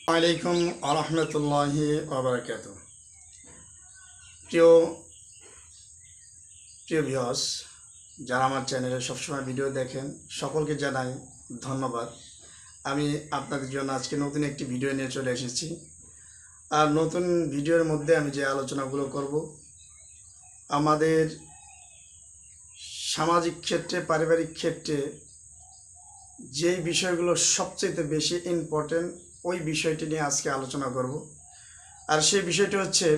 আলাইকুম আরহামতুল্লাহি ওয়াবারাকাতু। প্রিয় প্রিয় ভিউয়ার্স, যারা আমার চ্যানেলে সবসময় ভিডিও দেখেন সকলকে জানাই ধন্যবাদ। আমি আপনাদের জন্য আজকে নতুন একটি ভিডিও নিয়ে চলে এসেছি। আর নতুন ভিডিওর মধ্যে আমি যে আলোচনাগুলো করব, আমাদের সামাজিক ক্ষেত্রে, পারিবারিক ক্ষেত্রে যেই বিষয়গুলো সবচেয়ে বেশি ইম্পর্টেন্ট, ওই বিষয়টি নিয়ে আজকে আলোচনা করব। আর সেই বিষয়টি হচ্ছে,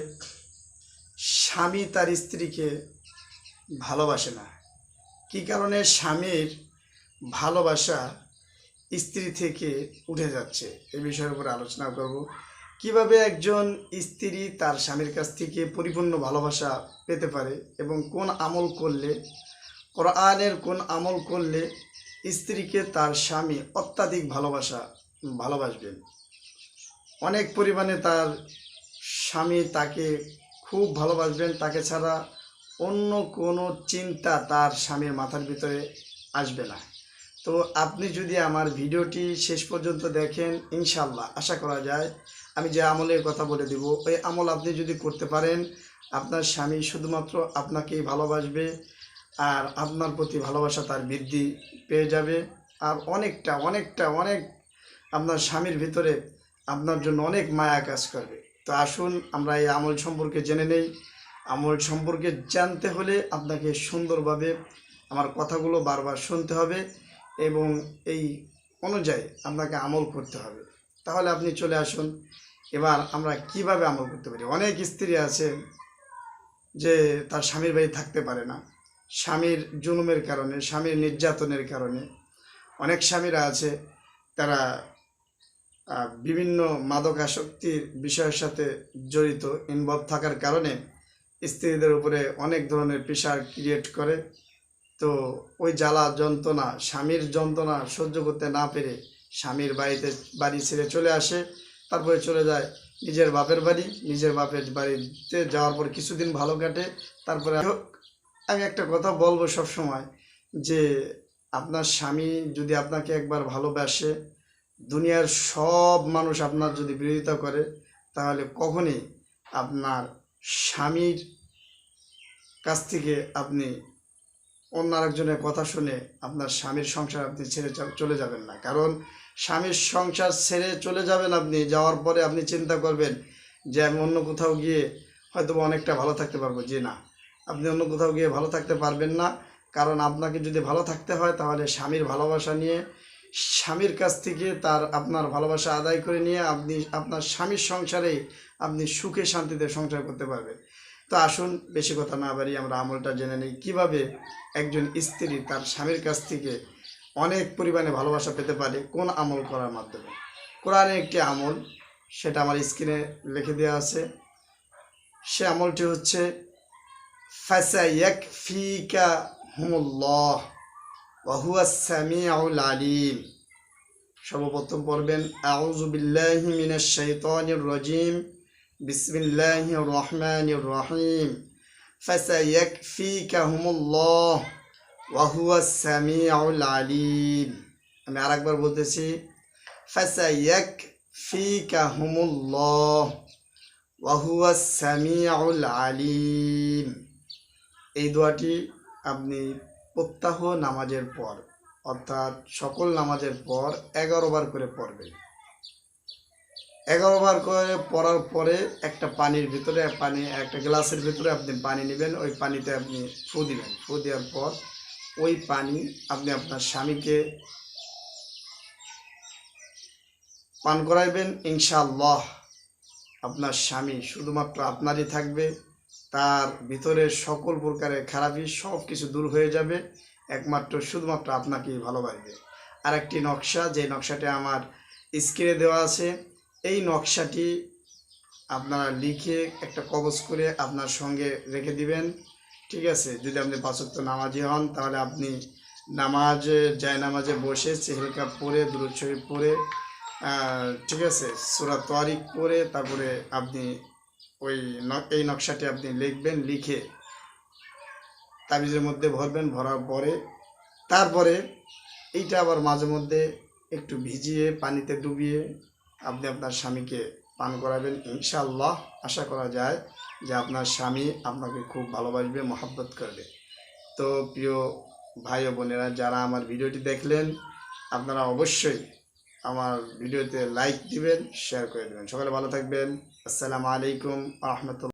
স্বামী তার স্ত্রীকে ভালোবাসে না। কী কারণে স্বামীর ভালোবাসা স্ত্রী থেকে উঠে যাচ্ছে, এই বিষয়ের উপর আলোচনা করব। কিভাবে একজন স্ত্রী তার স্বামীর কাছ থেকে পরিপূর্ণ ভালোবাসা পেতে পারে এবং কোন আমল করলে, কোরআনের কোন আমল করলে স্ত্রীকে তার স্বামী অত্যাধিক ভালোবাসবেন। অনেক পরিমাণে তার স্বামী তাকে খুব ভালোবাসবেন, তাকে ছাড়া অন্য কোনো চিন্তা তার স্বামীর মাথার ভিতরে আসবে না। তো আপনি যদি আমার ভিডিওটি শেষ পর্যন্ত দেখেন, ইনশাল্লাহ আশা করা যায় আমি যে আমলের কথা বলে দেব, ওই আমল আপনি যদি করতে পারেন, আপনার স্বামী শুধুমাত্র আপনাকেই ভালোবাসবে আর আপনার প্রতি ভালোবাসা তার বৃদ্ধি পেয়ে যাবে। আর অনেক আপনার স্বামীর ভিতরে আপনার জন্য অনেক মায়া কাজ করবে। তো আসুন আমরা এই আমল সম্পর্কে জেনে নেই। আমল সম্পর্কে জানতে হলে আপনাকে সুন্দরভাবে আমার কথাগুলো বারবার শুনতে হবে এবং এই অনুযায়ী আপনাকে আমল করতে হবে। তাহলে আপনি চলে আসুন, এবার আমরা কিভাবে আমল করতে পারি। অনেক স্ত্রী আছে যে তার স্বামীর বাড়ি থাকতে পারে না, স্বামীর জুলুমের কারণে, স্বামীর নির্যাতনের কারণে। অনেক স্বামীরা আছে তারা বিভিন্ন মাদকাসক্তির বিষয়ের সাথে জড়িত, ইনভলভ থাকার কারণে স্ত্রীদের উপরে অনেক ধরনের প্রেশার ক্রিয়েট করে। তো ওই জ্বালা যন্ত্রণা, স্বামীর যন্ত্রণা সহ্য করতে না পেরে স্বামীর বাড়ি ছেড়ে চলে আসে। তারপরে চলে যায় নিজের বাপের বাড়ি। নিজের বাপের বাড়িতে যাওয়ার পর কিছুদিন ভালো কাটে। তারপরে আমি একটা কথা বলবো সব সময়, যে আপনার স্বামী যদি আপনাকে একবার ভালোবাসে, দুনিয়ার সব মানুষ আপনার যদি বিরোধিতা করে, তাহলে কখনই আপনার স্বামীর কাছ থেকে আপনি অন্য আরেকজনের কথা শুনে আপনার স্বামীর সংসার আপনি ছেড়ে চলে যাবেন না। কারণ স্বামীর সংসার ছেড়ে চলে যাবেন, আপনি যাওয়ার পরে আপনি চিন্তা করবেন যে আমি অন্য কোথাও গিয়ে হয়তো অনেকটা ভালো থাকতে পারবো। যে না, আপনি অন্য কোথাও গিয়ে ভালো থাকতে পারবেন না। কারণ আপনাকে যদি ভালো থাকতে হয়, তাহলে স্বামীর ভালোবাসা নিয়ে, স্বামীর কাছ থেকে আপনার ভালোবাসা আদায় করে নিয়ে আপনি আপনার স্বামীর সংসারে আপনি সুখে শান্তিতে সংসার করতে পারবেন। তো আসুন বেশি কথা না বাড়িয়ে আমরা আমলটা জেনে নিই, কীভাবে একজন স্ত্রী তার স্বামীর কাছ থেকে অনেক পরিমাণে ভালোবাসা পেতে পারে কোন আমল করার মাধ্যমে। কোরআনে একটি আমল, সেটা আমার স্ক্রিনে লিখে দেওয়া আছে। সে আমলটি হচ্ছে ফাসায়াকফিকাহুমুল্লাহ ওয়া হুয়াস সামিউল আলিম। সর্বপ্রথম পড়বেন আউযু বিল্লাহি মিনাশ শাইতানির রাজিম, বিসমিল্লাহির রহমানির রহিম। ফাসায়াকফিকাহুমুল্লাহ ওয়া হুয়াস সামিউল আলিম। আমি আরেকবার বলতেছি, ফাসায়াকফিকাহুমুল্লাহ ওয়া হুয়াস সামিউল আলিম। এই দোয়াটি আপনি প্রত্যহ নামাজের পর, অর্থাৎ সকল নামাজের পর 11 বার করে পড়বেন। 11 বার করে পড়ার পরে একটা একটা গ্লাসের ভিতরে আপনি পানি নেবেন। ওই পানিতে আপনি ফু দিবেন। ফু দেওয়ার পর ওই পানি আপনি আপনার স্বামীকে পান করাইবেন। ইনশাআল্লাহ আপনার স্বামী শুধুমাত্র আপনারই থাকবে, তার ভিতরের সকল প্রকারের খারাপি সব কিছু দূর হয়ে যাবে, একমাত্র শুধুমাত্র আপনাকেই ভালোবাসবে। আর একটি নকশা, যে নকশাটি আমার স্ক্রিনে দেওয়া আছে, এই নকশাটি আপনারা লিখে একটা কবজ করে আপনার সঙ্গে রেখে দিবেন। ঠিক আছে? যদি আপনি 5 ওয়াক্ত নামাজি হন, তাহলে আপনি নামাজে বসে চেহেলকা পড়ে, দুরূদ শরীফ পড়ে, ঠিক আছে, সূরা তারিক পড়ে, তারপরে আপনি এই নকশাটি আপনি লিখবেন। লিখে তাবিজের মধ্যে ভরবেন। ভরার পরে তারপরে এইটা আবার মাঝে মধ্যে একটু ভিজিয়ে পানিতে ডুবিয়ে আপনি আপনার স্বামীকে পান করাবেন। ইনশাআল্লাহ আশা করা যায় যে আপনার স্বামী আপনাকে খুব ভালোবাসবে, মহব্বত করবে। তো প্রিয় ভাই ও বোনেরা, যারা আমার ভিডিওটি দেখলেন, আপনারা অবশ্যই আমার ভিডিওতে লাইক দিবেন, শেয়ার করে দেবেন। সকালে ভালো থাকবেন। আসসালামু আলাইকুম ওয়া রাহমাতুল্লাহ।